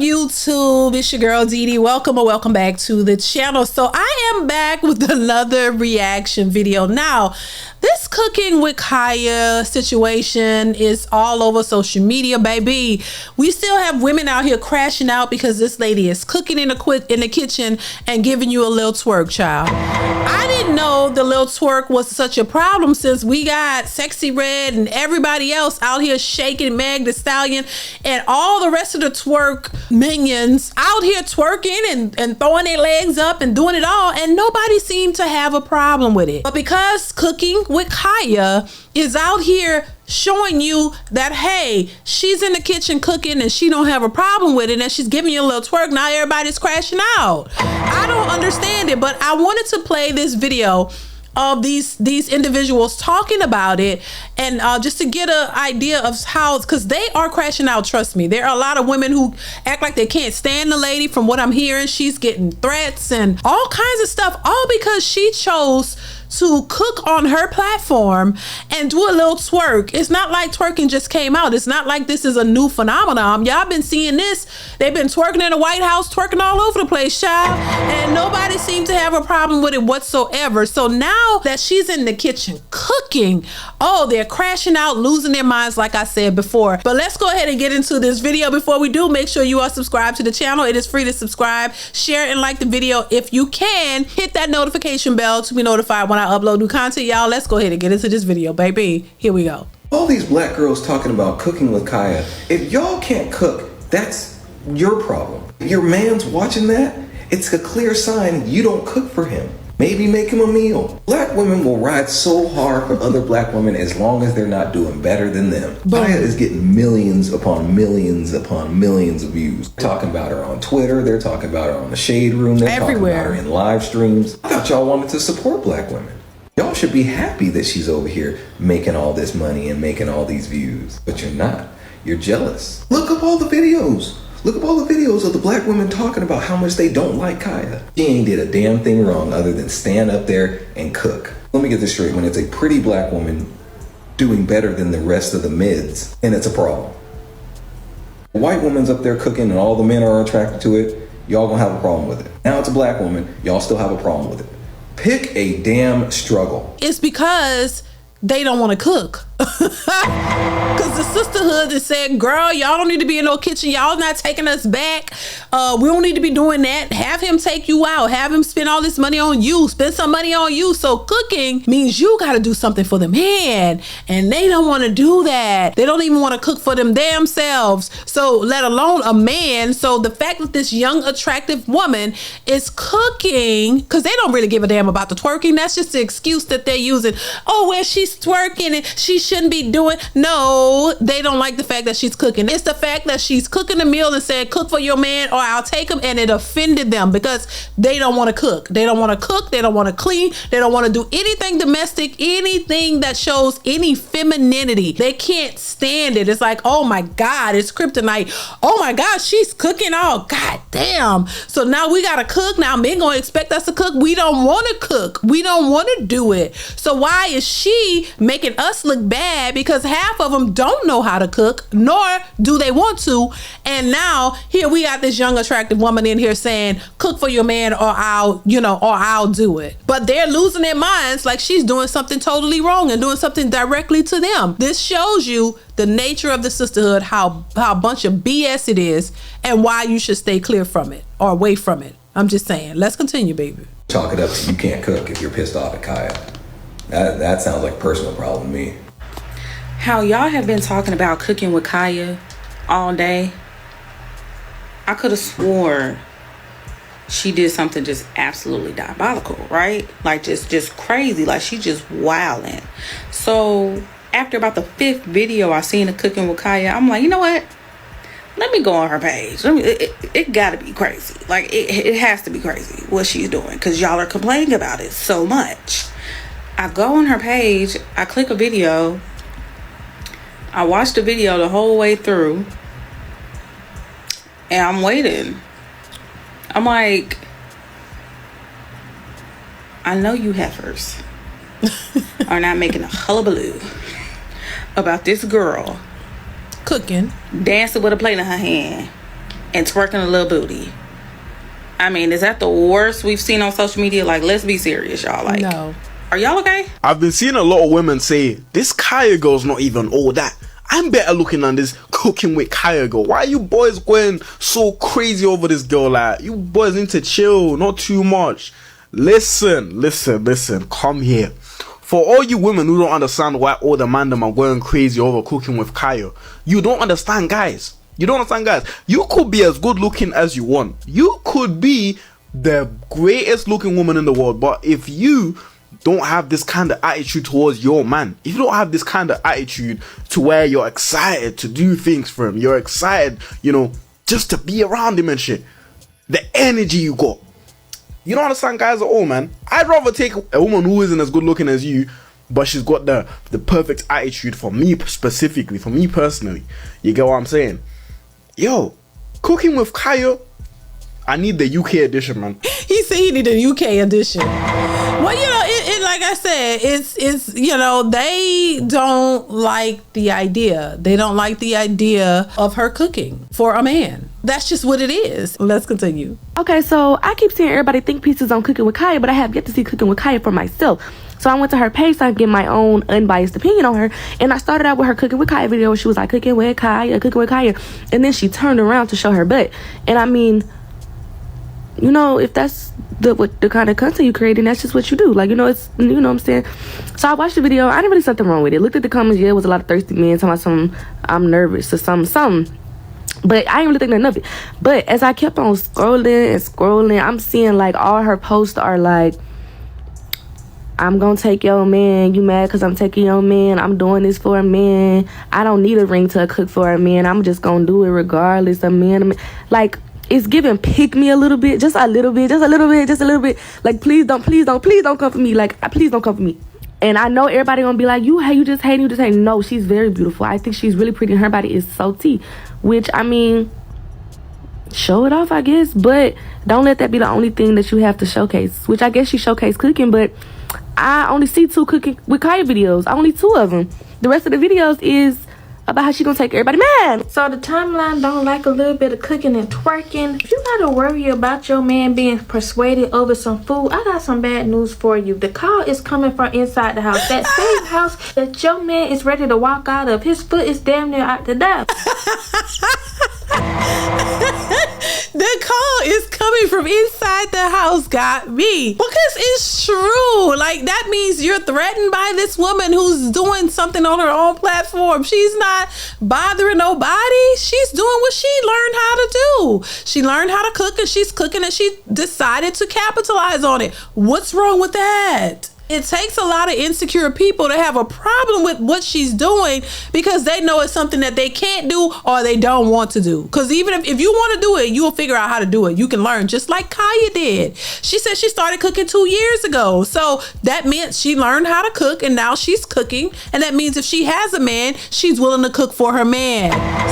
YouTube? It's your girl DeeDee. Welcome or welcome back to the channel. So I am back with another reaction video. Now, this cooking with Kaya situation is all over social media, baby. We still have women out here crashing out because this lady is cooking in the kitchen and giving you a little twerk, child. I didn't know the little twerk was such a problem since we got Sexy Red and everybody else out here shaking Meg Thee Stallion and all the rest of the twerk minions out here twerking and throwing their legs up and doing it all, and nobody seemed to have a problem with it. But because cooking with Kaya is out here showing you that, hey, she's in the kitchen cooking and she don't have a problem with it and she's giving you a little twerk, now everybody's crashing out. I don't understand it, but I wanted to play this video of these individuals talking about it, and just to get an idea of how, because they are crashing out, trust me. There are a lot of women who act like they can't stand the lady. From what I'm hearing, she's getting threats and all kinds of stuff, all because she chose to cook on her platform and do a little twerk. It's not like twerking just came out. It's not like this is a new phenomenon. Y'all been seeing this. They've been twerking in the White House, twerking all over the place, child, and nobody seemed to have a problem with it whatsoever. So now that she's in the kitchen cooking, oh, they're crashing out, losing their minds, like I said before. But let's go ahead and get into this video. Before we do, make sure you are subscribed to the channel. It is free to subscribe, share, and like the video. If you can, hit that notification bell to be notified when I upload new content. Y'all, let's go ahead and get into this video, baby. Here we go. All these black girls talking about cooking with Kaya. If y'all can't cook, that's your problem. If your man's watching that, it's a clear sign you don't cook for him. Maybe make him a meal. Black women will ride so hard for other black women as long as they're not doing better than them. Kaya is getting millions upon millions upon millions of views. They're talking about her on Twitter. They're talking about her on the Shade Room. They're everywhere. Talking about her in live streams. I thought y'all wanted to support black women. Y'all should be happy that she's over here making all this money and making all these views. But you're not. You're jealous. Look up all the videos. Look up all the videos of the black women talking about how much they don't like Kaya. She ain't did a damn thing wrong other than stand up there and cook. Let me get this straight. When it's a pretty black woman doing better than the rest of the mids, and it's a problem. A white woman's up there cooking and all the men are attracted to it, y'all gonna have a problem with it. Now it's a black woman, y'all still have a problem with it. Pick a damn struggle. It's because they don't want to cook. Because the sisterhood is saying, girl, y'all don't need to be in no kitchen. Y'all not taking us back. We don't need to be doing that. Have him take you out. Have him spend all this money on you. Spend some money on you. So cooking means you got to do something for the man. And they don't want to do that. They don't even want to cook for them damn selves. So let alone a man. So the fact that this young, attractive woman is cooking, because they don't really give a damn about the twerking. That's just the excuse that they're using. Oh, well, she's twerking and she shouldn't be doing. No, they don't like the fact that she's cooking. It's the fact that she's cooking a meal and said, cook for your man or I'll take him, and it offended them because they don't want to cook. They don't want to cook. They don't want to clean. They don't want to do anything domestic, anything that shows any femininity. They can't stand it. It's like, oh my God, it's kryptonite. Oh my God, she's cooking. Oh God damn. So now we got to cook. Now men gonna expect us to cook. We don't want to cook. We don't want to do it. So why is she making us look bad? Because half of them don't know how to cook, nor do they want to. And now here we got this young attractive woman in here saying, cook for your man or I'll do it. But they're losing their minds like she's doing something totally wrong and doing something directly to them. This shows you the nature of the sisterhood, how a bunch of BS it is, and why you should stay clear from it or away from it. I'm just saying. Let's continue, baby. Chalk it up to you can't cook if you're pissed off at Kaya. That sounds like a personal problem to me. How y'all have been talking about cooking with Kaya all day, I could have swore she did something just absolutely diabolical, right? Like just crazy, like she just wilding. So after about the 5th video I seen of cooking with Kaya, I'm like, you know what? Let me go on her page. It gotta be crazy. Like it has to be crazy what she's doing, because y'all are complaining about it so much. I go on her page, I click a video, I watched the video the whole way through, and I'm waiting. I'm like, I know you heifers are not making a hullabaloo about this girl cooking, dancing with a plate in her hand, and twerking a little booty. I mean, is that the worst we've seen on social media? Like, let's be serious, y'all. Like, no. Are y'all okay? I've been seeing a lot of women say, this Kaya girl's not even all that. I'm better looking than this cooking with Kaya girl. Why are you boys going so crazy over this girl? Like, you boys need to chill, not too much. Listen, come here. For all you women who don't understand why all the man them are going crazy over cooking with Kaya, you don't understand, guys. You don't understand, guys. You could be as good looking as you want. You could be the greatest looking woman in the world. But if you don't have this kind of attitude towards your man, if you don't have this kind of attitude to where you're excited to do things for him, you're excited, you know, just to be around him and shit, the energy you got, you don't understand, guys, at all, man. I'd rather take a woman who isn't as good looking as you, but she's got the perfect attitude for me specifically, for me personally. You get what I'm saying? Yo, cooking with Kaya, I need the UK edition, man. He said he need a UK edition. Well, you know, it like I said, it's you know, they don't like the idea. They don't like the idea of her cooking for a man. That's just what it is. Let's continue. Okay, so I keep seeing everybody think pieces on Cooking with Kaya, but I have yet to see Cooking with Kaya for myself. So I went to her page so I can get my own unbiased opinion on her. And I started out with her Cooking with Kaya video where she was like, cooking with Kaya. And then she turned around to show her butt. And I mean, you know, if that's the kind of content you create, then that's just what you do. Like, you know, it's, you know what I'm saying? So I watched the video. I didn't really see something wrong with it. Looked at the comments. Yeah, it was a lot of thirsty men talking about some, I'm nervous or something. But I didn't really think nothing of it. But as I kept on scrolling, I'm seeing like all her posts are like, I'm gonna take your man. You mad because I'm taking your man? I'm doing this for a man. I don't need a ring to cook for a man. I'm just gonna do it regardless. A man. Like, it's giving pick me a little bit, just a little bit. Like, please don't come for me. Like, please don't come for me. And I know everybody gonna be like, you just hating. No, she's very beautiful. I think she's really pretty. And her body is so T. Which, I mean, show it off, I guess. But don't let that be the only thing that you have to showcase. Which I guess she showcased cooking, but I only see 2 Cooking with Kaya videos. Only 2 of them. The rest of the videos is about how she gonna take everybody man. So the timeline don't like a little bit of cooking and twerking. If you gotta worry about your man being persuaded over some food, I got some bad news for you. The call is coming from inside the house. That same house that your man is ready to walk out of. His foot is damn near out the door. The call is coming from inside the house. Got me. Because it's true. Like, that means you're threatened by this woman who's doing something on her own platform. She's not bothering nobody. She's doing what she learned how to do. She learned how to cook, and she's cooking, and she decided to capitalize on it. What's wrong with that? It takes a lot of insecure people to have a problem with what she's doing because they know it's something that they can't do or they don't want to do. Because even if you want to do it, you'll figure out how to do it. You can learn, just like Kaya did. She said she started cooking 2 years ago. So that meant she learned how to cook, and now she's cooking. And that means if she has a man, she's willing to cook for her man.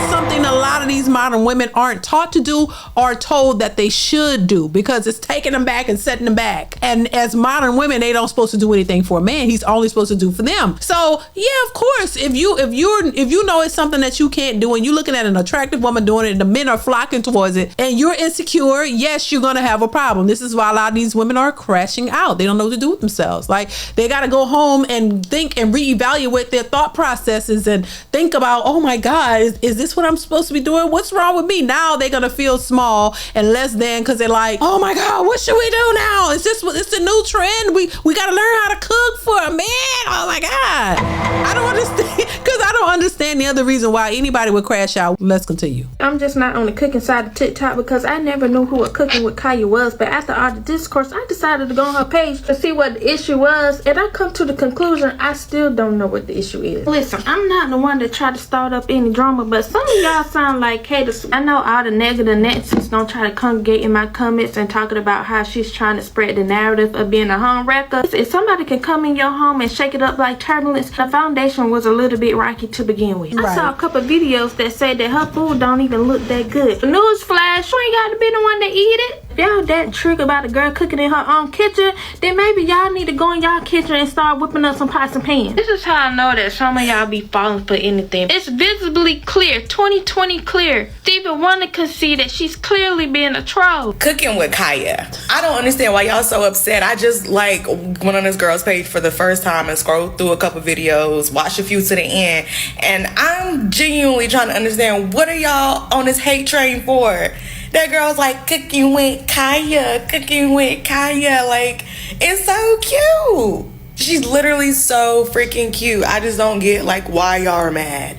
Something a lot of these modern women aren't taught to do or told that they should do, because it's taking them back and setting them back. And as modern women, they don't supposed to do anything for a man. He's only supposed to do for them. So yeah, of course, if you know it's something that you can't do, and you're looking at an attractive woman doing it, and the men are flocking towards it, and you're insecure, yes, you're gonna have a problem. This is why a lot of these women are crashing out. They don't know what to do with themselves. Like, they got to go home and think and reevaluate their thought processes and think about, oh my God, is this what I'm supposed to be doing? What's wrong with me? Now they're gonna feel small and less than, because they're like, oh my God, what should we do now? Is this it's a new trend? We got to learn how to cook for a man. Oh my God. I don't understand, because I don't understand the other reason why anybody would crash out. Let's continue. I'm just not on the cooking side of TikTok because I never knew who a Cooking with Kaya was. But after all the discourse, I decided to go on her page to see what the issue was. And I come to the conclusion, I still don't know what the issue is. Listen, I'm not the one that tried to start up any drama, but some of y'all sound like haters. I know all the negative netizens don't try to congregate in my comments and talking about how she's trying to spread the narrative of being a home wrecker. If somebody can come in your home and shake it up like turbulence, the foundation was a little bit rocky to begin with. Right. I saw a couple videos that say that her food don't even look that good. Newsflash, you ain't got to be the one to eat it. If y'all that triggered about a girl cooking in her own kitchen, then maybe y'all need to go in y'all kitchen and start whipping up some pots and pans. This is how I know that some of y'all be falling for anything. It's visibly clear, 2020 clear. Stephen Wonder can see that she's clearly being a troll. Cooking with Kaya. I don't understand why y'all so upset. I just like went on this girl's page for the first time and scrolled through a couple videos, watched a few to the end, and I'm genuinely trying to understand, what are y'all on this hate train for? That girl's like, cooking with Kaya, cooking with Kaya. Like, it's so cute. She's literally so freaking cute. I just don't get, like, why y'all are mad.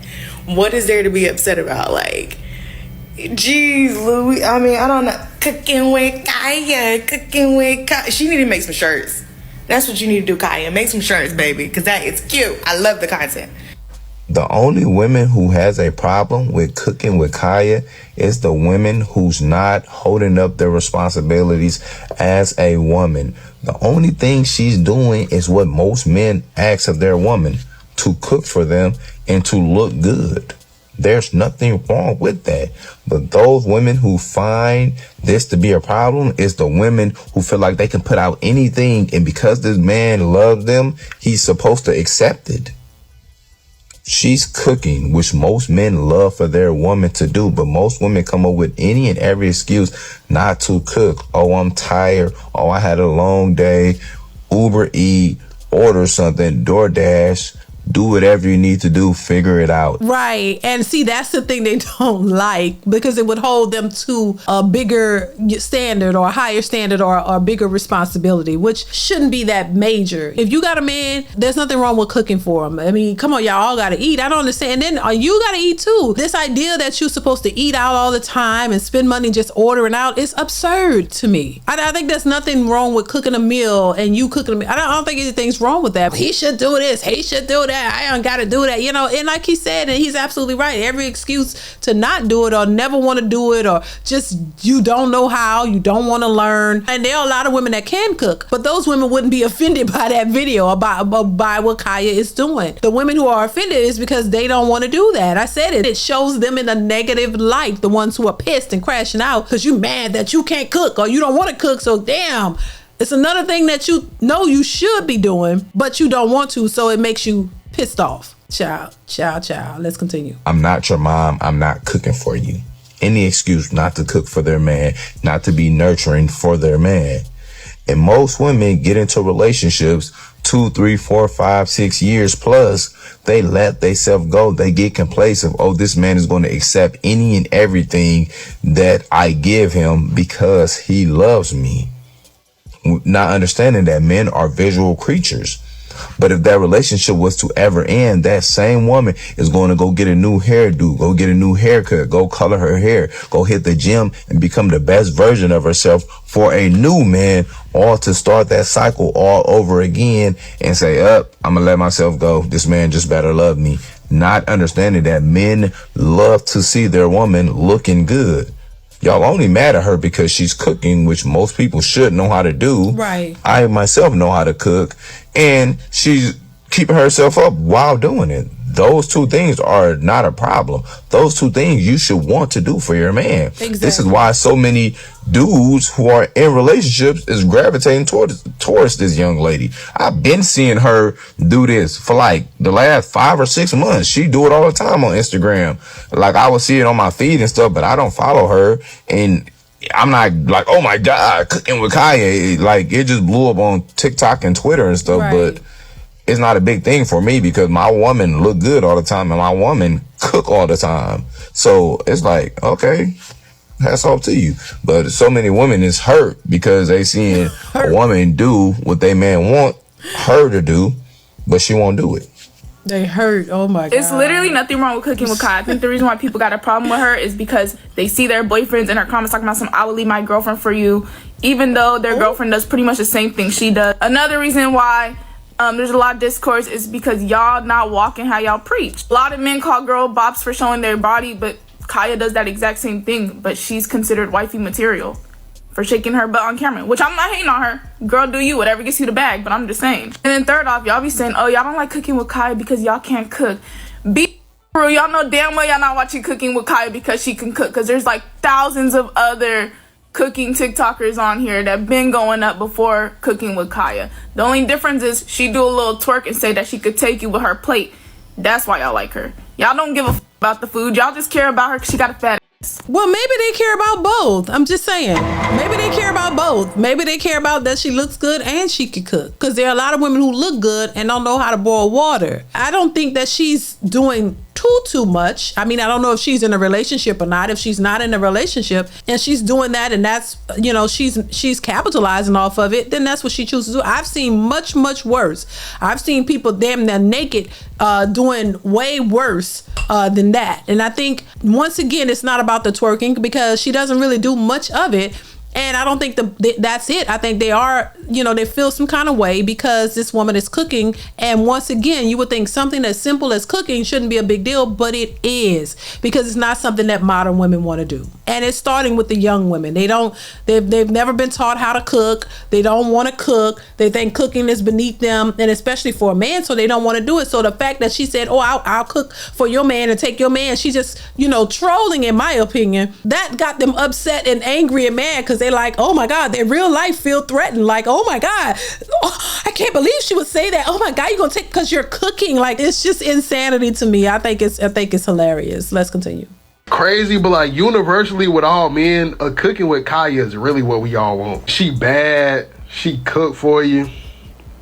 What is there to be upset about? Like, geez, Louis. I mean, I don't know. Cooking with Kaya, cooking with Kaya. She need to make some shirts. That's what you need to do, Kaya. Make some shirts, baby, because that is cute. I love the content. The only women who has a problem with cooking with Kaya is the women who's not holding up their responsibilities as a woman. The only thing she's doing is what most men ask of their woman, to cook for them and to look good. There's nothing wrong with that. But those women who find this to be a problem is the women who feel like they can put out anything, and because this man loves them, he's supposed to accept it. She's cooking, which most men love for their woman to do, but most women come up with any and every excuse not to cook. Oh, I'm tired. Oh, I had a long day. Uber Eat, order something, DoorDash. Do whatever you need to do, figure it out. Right. And see, that's the thing they don't like, because it would hold them to a bigger standard or a higher standard or a bigger responsibility, which shouldn't be that major. If you got a man, there's nothing wrong with cooking for him. I mean, come on, y'all all got to eat. I don't understand. And then you got to eat too. This idea that you're supposed to eat out all the time and spend money just ordering out is absurd to me. I think there's nothing wrong with cooking a meal and you cooking a meal. I don't think anything's wrong with that. He should do this. He should do that. I don't gotta do that, you know. And like he said, and he's absolutely right, every excuse to not do it or never want to do it or just you don't know how, you don't want to learn. And there are a lot of women that can cook, but those women wouldn't be offended by that video or by what Kaya is doing. The women who are offended is because they don't want to do that. I said it shows them in a negative light, the ones who are pissed and crashing out because you mad that you can't cook or you don't want to cook. So damn, it's another thing that you know you should be doing but you don't want to, so it makes you pissed off. Child. Let's continue. I'm not your mom. I'm not cooking for you. Any excuse not to cook for their man, not to be nurturing for their man. And most women get into relationships 2, 3, 4, 5, 6 years plus. They let themselves go. They get complacent. Oh, this man is going to accept any and everything that I give him because he loves me. Not understanding that men are visual creatures. But if that relationship was to ever end, that same woman is going to go get a new hairdo, go get a new haircut, go color her hair, go hit the gym and become the best version of herself for a new man, all to start that cycle all over again and say, I'm going to let myself go. This man just better love me. Not understanding that men love to see their woman looking good. Y'all only mad at her because she's cooking, which most people should know how to do. Right. I myself know how to cook, and she's keeping herself up while doing it. Those two things are not a problem. Those two things you should want to do for your man. Exactly. This is why so many dudes who are in relationships is gravitating towards this young lady. I've been seeing her do this for like the last 5 or 6 months. She do it all the time on Instagram. Like I would see it on my feed and stuff, but I don't follow her. And I'm not like, oh my God, cooking with Kaya. Like it just blew up on TikTok and Twitter and stuff. Right. But it's not a big thing for me because my woman look good all the time and my woman cook all the time. So it's like, okay, hats off to you. But so many women is hurt because they seeing a woman do what they man want her to do, but she won't do it. They hurt. Oh my God. It's literally nothing wrong with cooking with Kai. I think the reason why people got a problem with her is because they see their boyfriends in her comments talking about I will leave my girlfriend for you, even though their girlfriend does pretty much the same thing she does. Another reason why there's a lot of discourse is because y'all not walking how y'all preach. A lot of men call girl bops for showing their body, but Kaya does that exact same thing, but she's considered wifey material for shaking her butt on camera, which I'm not hating on her. Girl, do you, whatever gets you the bag, but I'm just saying. And then third off, y'all be saying, oh, y'all don't like cooking with Kaya because y'all can't cook. Be real, y'all know damn well y'all not watching Cooking with Kaya because she can cook, because there's like thousands of other cooking TikTokers on here that been going up before Cooking with Kaya. The only difference is she do a little twerk and say that she could take you with her plate. That's why y'all like her. Y'all don't give a about the food. Y'all just care about her because she got a fat ass. Well, maybe they care about both. I'm just saying. Maybe they care about both. Maybe they care about that she looks good and she can cook. Because there are a lot of women who look good and don't know how to boil water. I don't think that she's doing too much. I mean, I don't know if she's in a relationship or not. If she's not in a relationship and she's doing that and that's, you know, she's capitalizing off of it, then that's what she chooses to do. I've seen much worse. I've seen people damn near naked doing way worse than that. And I think once again, it's not about the twerking because she doesn't really do much of it. And I don't think that's it. I think they are, you know, they feel some kind of way because this woman is cooking. And once again, you would think something as simple as cooking shouldn't be a big deal, but it is because it's not something that modern women want to do. And it's starting with the young women. They've never been taught how to cook. They don't want to cook. They think cooking is beneath them, and especially for a man, so they don't want to do it. So the fact that she said, oh, I'll cook for your man and take your man, she just, you know, trolling, in my opinion. That got them upset and angry and mad because they're like, oh my God, their real life feel threatened. Like, oh my God, I can't believe she would say that. Oh my God, you're gonna take because you're cooking. Like, it's just insanity to me. I think it's hilarious. Let's continue. Crazy, but like universally with all men, a Cooking with Kaya is really what we all want. She bad, she cook for you.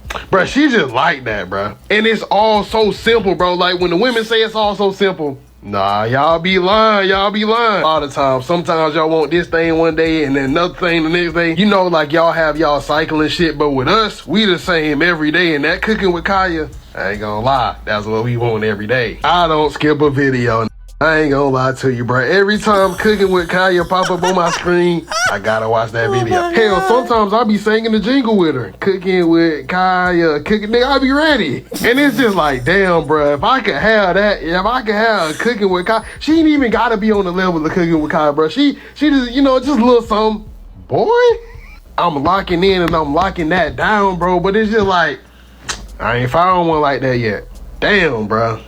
Bruh, she just like that, bruh. And it's all so simple, bro. Like when the women say it's all so simple, nah, y'all be lying. A lot of times, sometimes y'all want this thing one day and then another thing the next day. You know, like y'all have y'all cycling shit, but with us, we the same every day. And that Cooking with Kaya, I ain't gonna lie, that's what we want every day. I don't skip a video. I ain't gonna lie to you, bro. Every time Cooking with Kaya pop up on my screen, I gotta watch that video. Hell, sometimes I be singing the jingle with her. Cooking with Kaya, nigga, I be ready. And it's just like, damn, bro, if I could have that, if I could have Cooking with Kaya, she ain't even gotta be on the level of Cooking with Kaya, bro. She just, you know, just a little something. Boy, I'm locking in and I'm locking that down, bro. But it's just like, I ain't found one like that yet. Damn, bro.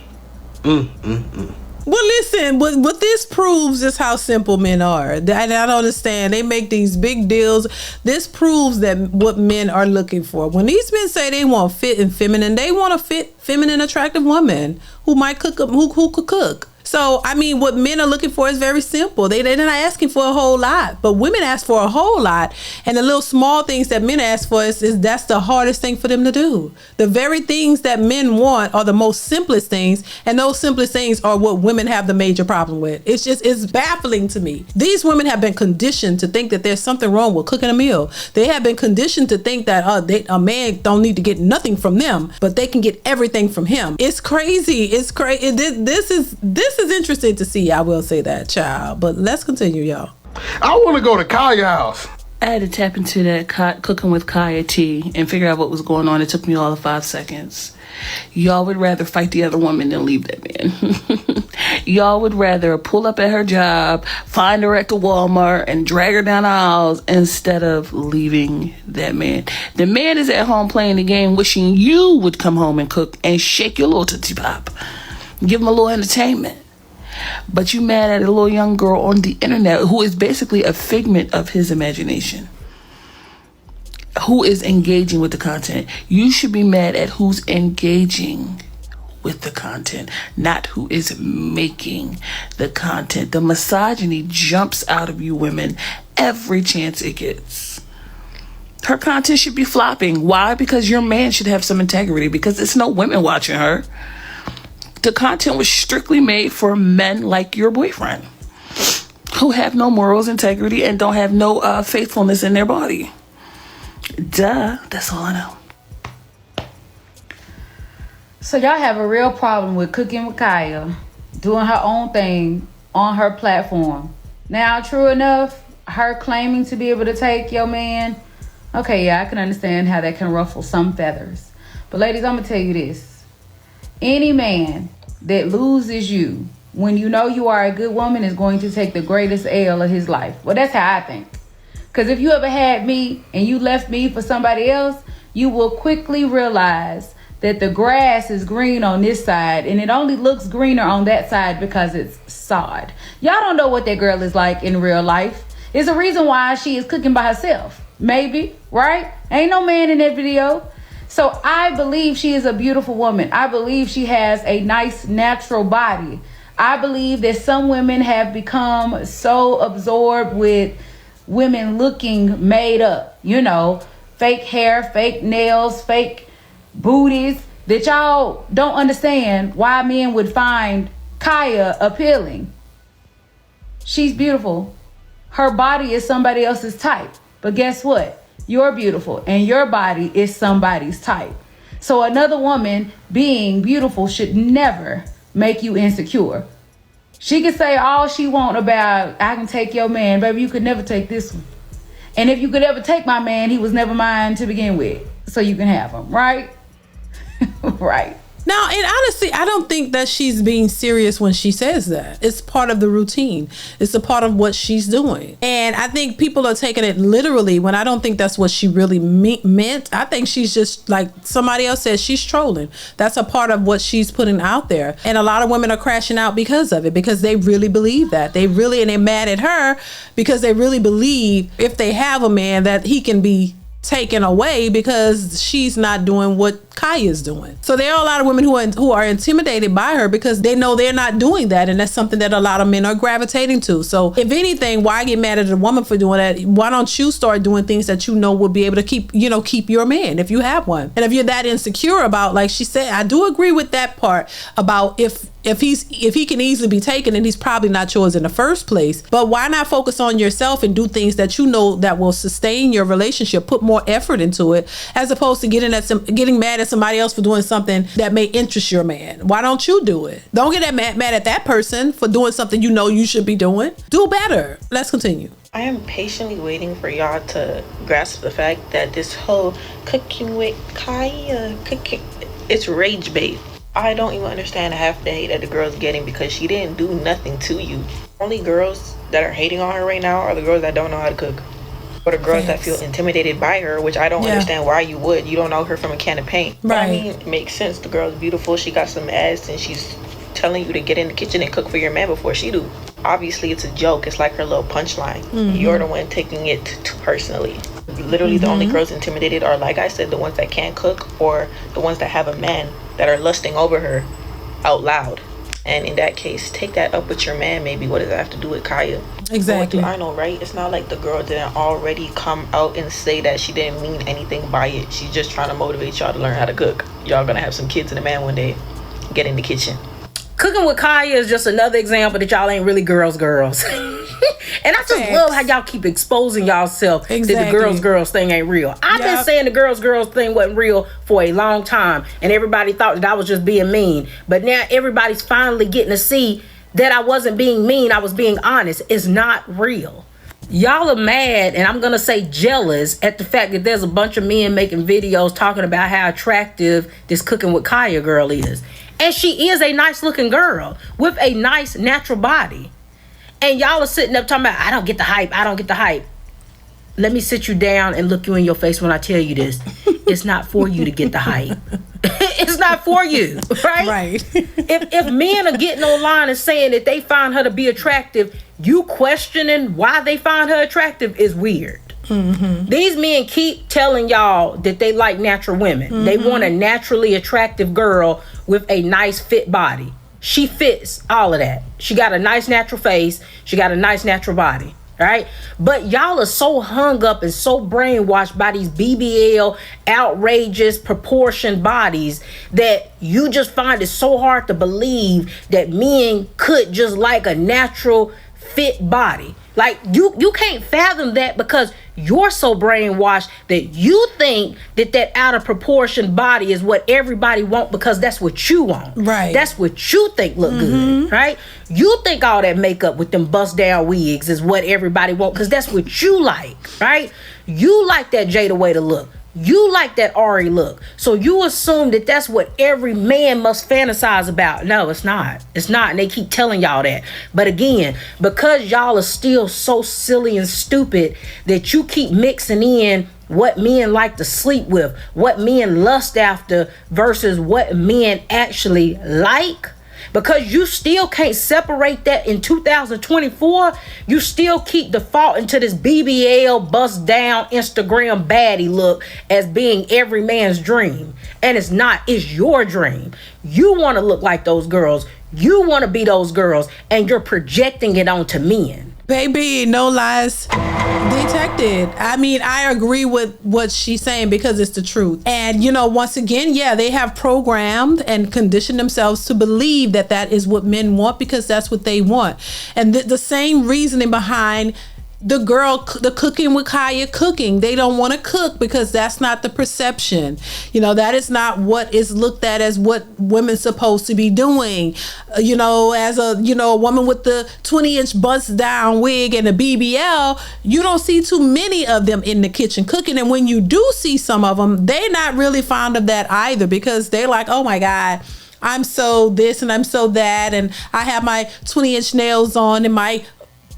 Well, listen, what this proves is how simple men are. And I don't understand. They make these big deals. This proves that what men are looking for. When these men say they want fit and feminine, they want a fit, feminine, attractive woman who might cook, who could cook. So, I mean, what men are looking for is very simple. They're not asking for a whole lot, but women ask for a whole lot. And the little small things that men ask for is that's the hardest thing for them to do. The very things that men want are the most simplest things. And those simplest things are what women have the major problem with. It's baffling to me. These women have been conditioned to think that there's something wrong with cooking a meal. They have been conditioned to think that a man don't need to get nothing from them, but they can get everything from him. It's crazy. It's crazy. This is interesting to see. I will say that, child. But let's continue, y'all. I want to go to Kaya house. I had to tap into that Cooking with Kaya tea and figure out what was going on. It took me all of 5 seconds. Y'all would rather fight the other woman than leave that man. Y'all would rather pull up at her job, find her at the Walmart, and drag her down the aisles instead of leaving that man. The man is at home playing the game, wishing you would come home and cook and shake your little Tootsie Pop. Give him a little entertainment. But you mad at a little young girl on the internet who is basically a figment of his imagination, who is engaging with the content. You should be mad at who's engaging with the content, not who is making the content. The misogyny jumps out of you women every chance it gets. Her content should be flopping. Why? Because your man should have some integrity, because it's no women watching her. The content was strictly made for men like your boyfriend who have no morals, integrity, and don't have no faithfulness in their body. Duh, that's all I know. So y'all have a real problem with Cooking with Kaya doing her own thing on her platform. Now, true enough, her claiming to be able to take your man, okay, yeah, I can understand how that can ruffle some feathers. But ladies, I'm gonna tell you this. Any man that loses you when you know you are a good woman is going to take the greatest L of his life. Well, that's how I think. Because if you ever had me and you left me for somebody else, you will quickly realize that the grass is green on this side and it only looks greener on that side because it's sod. Y'all don't know what that girl is like in real life. It's a reason why she is cooking by herself. Maybe, right? Ain't no man in that video. So I believe she is a beautiful woman. I believe she has a nice natural body. I believe that some women have become so absorbed with women looking made up, you know, fake hair, fake nails, fake booties, that y'all don't understand why men would find Kaya appealing. She's beautiful. Her body is somebody else's type. But guess what? You're beautiful and your body is somebody's type. So another woman being beautiful should never make you insecure. She can say all she want about, I can take your man. Baby, you could never take this one. And if you could ever take my man, he was never mine to begin with. So you can have him, right? Right. Now, and honestly, I don't think that she's being serious when she says that. It's part of the routine. It's a part of what she's doing. And I think people are taking it literally when I don't think that's what she really meant. I think she's just, like somebody else said, she's trolling. That's a part of what she's putting out there. And a lot of women are crashing out because of it, because they really believe that. And they're mad at her because they really believe if they have a man that he can be taken away because she's not doing what Kaya's doing. So there are a lot of women who are intimidated by her because they know they're not doing that, and that's something that a lot of men are gravitating to. So if anything, why get mad at a woman for doing that? Why don't you start doing things that you know will be able to keep your man if you have one? And if you're that insecure about, like she said, I do agree with that part about if he can easily be taken, and he's probably not yours in the first place. But why not focus on yourself and do things that you know that will sustain your relationship, put more effort into it, as opposed to getting mad at somebody else for doing something that may interest your man? Why don't you do it? Don't get that mad at that person for doing something you know you should be doing. Do better. Let's continue. I am patiently waiting for y'all to grasp the fact that this whole cooking with Kaya, it's rage bait. I don't even understand half the hate that the girl's getting because she didn't do nothing to you. Only girls that are hating on her right now are the girls that don't know how to cook. Or the girls that feel intimidated by her, which I don't understand why you would. You don't know her from a can of paint. Right. But I mean, it makes sense. The girl's beautiful. She got some ass and she's telling you to get in the kitchen and cook for your man before she do. Obviously, it's a joke. It's like her little punchline. Mm-hmm. You're the one taking it too personally. Literally, the only girls intimidated are, like I said, the ones that can't cook or the ones that have a man that are lusting over her out loud. And in that case, take that up with your man. Maybe what does that have to do with Kaya? Exactly. I know, right? It's not like the girl didn't already come out and say that she didn't mean anything by it. She's just trying to motivate y'all to learn how to cook. Y'all gonna have some kids and a man one day. Get in the kitchen. Cooking with Kaya is just another example that y'all ain't really girls. And I just love how y'all keep exposing y'allself that the girls thing ain't real. I've been saying the girls thing wasn't real for a long time, and everybody thought that I was just being mean. But now everybody's finally getting to see that I wasn't being mean. I was being honest. It's not real. Y'all are mad, and I'm gonna say jealous at the fact that there's a bunch of men making videos talking about how attractive this Cooking with Kaya girl is. And she is a nice looking girl with a nice natural body. And y'all are sitting up talking about, I don't get the hype. Let me sit you down and look you in your face when I tell you this. It's not for you to get the hype. It's not for you, right? Right. If men are getting online and saying that they find her to be attractive, you questioning why they find her attractive is weird. Mm-hmm. These men keep telling y'all that they like natural women. Mm-hmm. They want a naturally attractive girl with a nice fit body. She fits all of that. She got a nice natural face. She got a nice natural body. Right? But y'all are so hung up and so brainwashed by these BBL outrageous proportioned bodies that you just find it so hard to believe that men could just like a natural fit body. Like you can't fathom that because you're so brainwashed that you think that out of proportion body is what everybody want because that's what you want. Right. That's what you think look good. Right. You think all that makeup with them bust down wigs is what everybody want because that's what you like. Right. You like that Jada way to look. You like that Ari look. So you assume that that's what every man must fantasize about. No, it's not. It's not. And they keep telling y'all that. But again, because y'all are still so silly and stupid that you keep mixing in what men like to sleep with, what men lust after versus what men actually like, Because you still can't separate that in 2024. You still keep defaulting to this BBL bust down Instagram baddie look as being every man's dream. And it's not. It's your dream. You want to look like those girls. You want to be those girls. And you're projecting it onto men. Baby, no lies detected. I mean, I agree with what she's saying because it's the truth. And, you know, once again, yeah, they have programmed and conditioned themselves to believe that that is what men want because that's what they want. And the same reasoning behind the cooking with Kaya cooking. They don't want to cook because that's not the perception. You know, that is not what is looked at as what women's supposed to be doing. You know, as a woman with the 20-inch bust down wig and a BBL, you don't see too many of them in the kitchen cooking. And when you do see some of them, they're not really fond of that either because they're like, oh my God, I'm so this and I'm so that, and I have my 20-inch nails on and my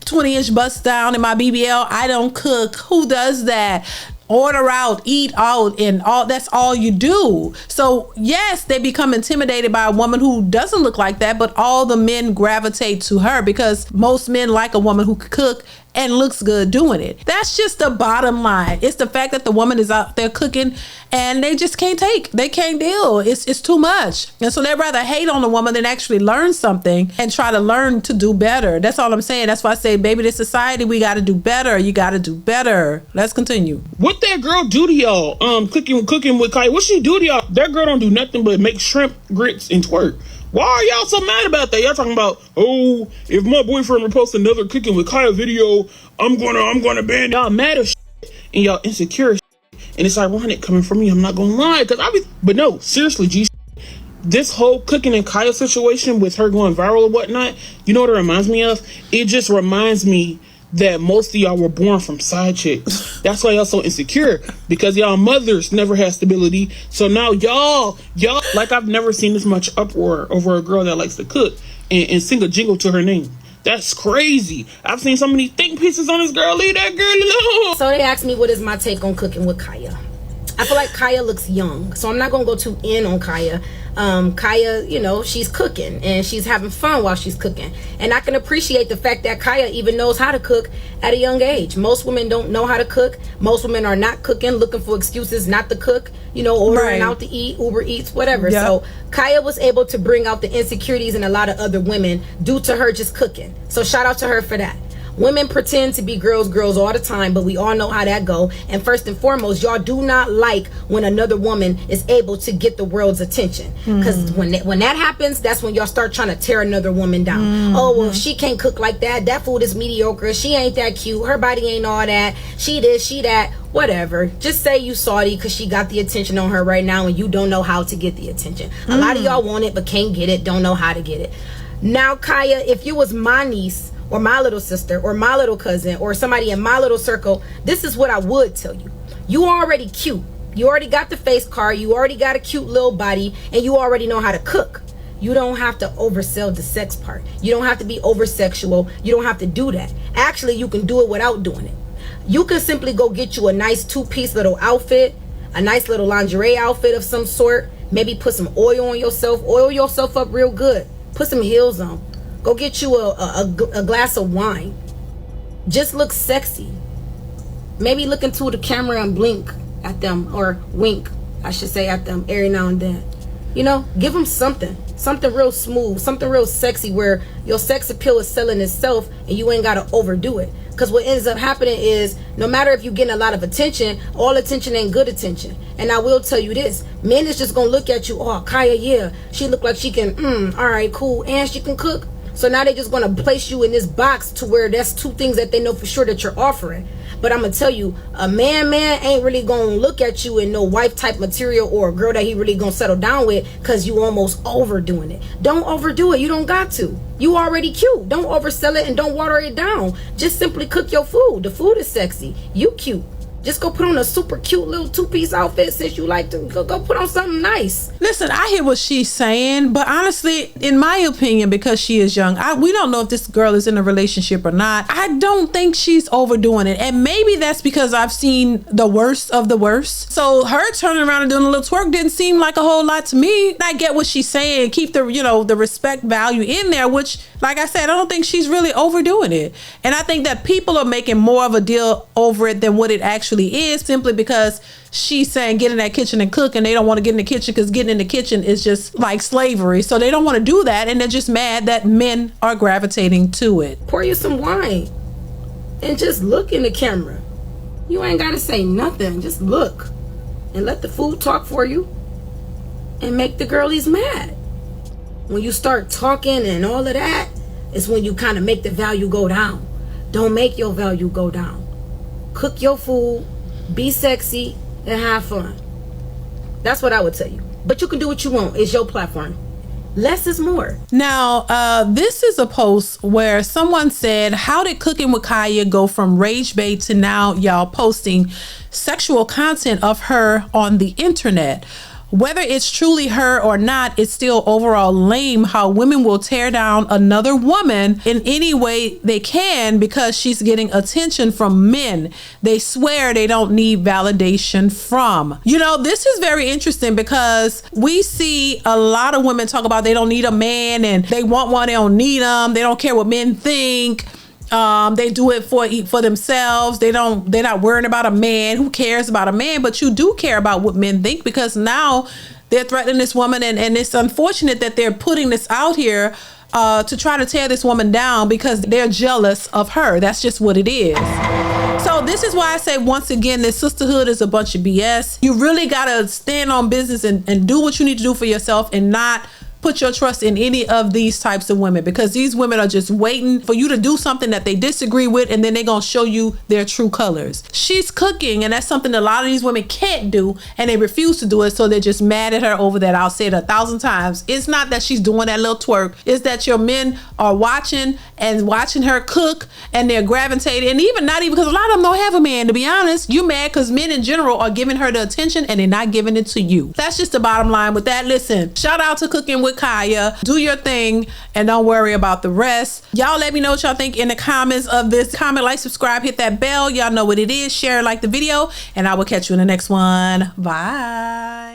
20-inch bust down in my BBL. I don't cook. Who does that? Order out, eat out, and all. That's all you do. So yes, they become intimidated by a woman who doesn't look like that, but all the men gravitate to her because most men like a woman who can cook and looks good doing it. That's just the bottom line. It's the fact that the woman is out there cooking and they just can't take. They can't deal. It's too much. And so they'd rather hate on a woman than actually learn something and try to learn to do better. That's all I'm saying. That's why I say, baby, this society, we got to do better. You got to do better. Let's continue. What that girl do to y'all? Cooking with Kaya. What she do to y'all? That girl don't do nothing but make shrimp grits and twerk. Why are y'all so mad about that? Y'all talking about, oh, if my boyfriend reposts another cooking with Kaya video, I'm gonna ban y'all mad as shit and y'all insecure as shit. And it's ironic coming from me. I'm not gonna lie, but no, seriously, G. This whole cooking and Kaya situation with her going viral or whatnot, you know what it reminds me of? It just reminds me that most of y'all were born from side chicks. That's why y'all so insecure, because y'all mothers never had stability. So now y'all like, I've never seen this much uproar over a girl that likes to cook and sing a jingle to her name. That's crazy. I've seen so many think pieces on this girl. Leave that girl alone. So they asked me what is my take on cooking with Kaya. I feel like Kaya looks young, so I'm not gonna go too in on Kaya. Kaya, you know, she's cooking and she's having fun while she's cooking, and I can appreciate the fact that Kaya even knows how to cook at a young age. Most women don't know how to cook. Most women are not cooking, looking for excuses not to cook, you know, ordering out to eat, Uber Eats, whatever. Yep. So Kaya was able to bring out the insecurities in a lot of other women due to her just cooking. So shout out to her for that. Women pretend to be girls all the time, but we all know how that go. And first and foremost, y'all do not like when another woman is able to get the world's attention. Because when that happens, that's when y'all start trying to tear another woman down. Oh, well, if she can't cook like that, that food is mediocre. She ain't that cute. Her body ain't all that. She this, she that. Whatever. Just say you salty because she got the attention on her right now and you don't know how to get the attention. A lot of y'all want it but can't get it, don't know how to get it. Now, Kaya, if you was my niece or my little sister or my little cousin or somebody in my little circle, this is what I would tell you. You already cute. You already got the face card. You already got a cute little body, and you already know how to cook. You don't have to oversell the sex part. You don't have to be over sexual. You don't have to do that. Actually, you can do it without doing it. You can simply go get you a nice two-piece little outfit, a nice little lingerie outfit of some sort. Maybe put some oil on yourself. Oil yourself up real good. Put some heels on. Go get you a glass of wine. Just look sexy. Maybe look into the camera and blink at them, or wink, I should say, at them every now and then. You know, give them something real smooth, something real sexy where your sex appeal is selling itself and you ain't got to overdo it. Because what ends up happening is, no matter if you're getting a lot of attention, all attention ain't good attention. And I will tell you this, men is just going to look at you, oh, Kaya, yeah, she look like she can, all right, cool, and she can cook. So now they're just going to place you in this box to where that's two things that they know for sure that you're offering. But I'm going to tell you, a man ain't really going to look at you in no wife type material or a girl that he really going to settle down with because you almost overdoing it. Don't overdo it. You don't got to. You already cute. Don't oversell it and don't water it down. Just simply cook your food. The food is sexy. You cute. Just go put on a super cute little two-piece outfit since you like to go put on something nice. Listen, I hear what she's saying, but honestly, in my opinion, because she is young, we don't know if this girl is in a relationship or not. I don't think she's overdoing it. And maybe that's because I've seen the worst of the worst. So her turning around and doing a little twerk didn't seem like a whole lot to me. I get what she's saying. Keep the, you know, the respect value in there, which, like I said, I don't think she's really overdoing it. And I think that people are making more of a deal over it than what it actually is, simply because she's saying get in that kitchen and cook, and they don't want to get in the kitchen because getting in the kitchen is just like slavery. So they don't want to do that, and they're just mad that men are gravitating to it. Pour you some wine and just look in the camera. You ain't got to say nothing. Just look and let the food talk for you and make the girlies mad. When you start talking and all of that, it's when you kind of make the value go down. Don't make your value go down. Cook your food, be sexy, and have fun. That's what I would tell you. But you can do what you want. It's your platform. Less is more. Now, this is a post where someone said, how did Cooking with Kaya go from rage bait to now y'all posting sexual content of her on the internet? Whether it's truly her or not, it's still overall lame how women will tear down another woman in any way they can because she's getting attention from men they swear they don't need validation from. You know, this is very interesting because we see a lot of women talk about they don't need a man and they want one, they don't need them, they don't care what men think. They do it for themselves. They're not worrying about a man. Who cares about a man? But you do care about what men think, because now they're threatening this woman, and it's unfortunate that they're putting this out here to try to tear this woman down because they're jealous of her. That's just what it is. So this is why I say, once again, this sisterhood is a bunch of BS. You really gotta stand on business and do what you need to do for yourself, and not put your trust in any of these types of women, because these women are just waiting for you to do something that they disagree with, and then they're gonna show you their true colors. She's cooking, and that's something that a lot of these women can't do, and they refuse to do it, so they're just mad at her over that. I'll say it 1,000 times. It's not that she's doing that little twerk. It's that your men are watching her cook, and they're gravitating, and not even because a lot of them don't have a man, to be honest. You mad because men in general are giving her the attention, and they're not giving it to you. That's just the bottom line with that. Listen, shout out to Cooking with Kaya. Do your thing and don't worry about the rest. Y'all let me know what y'all think in the comments of this. Comment, like, subscribe, hit that bell. Y'all know what it is. Share, like the video, and I will catch you in the next one. Bye.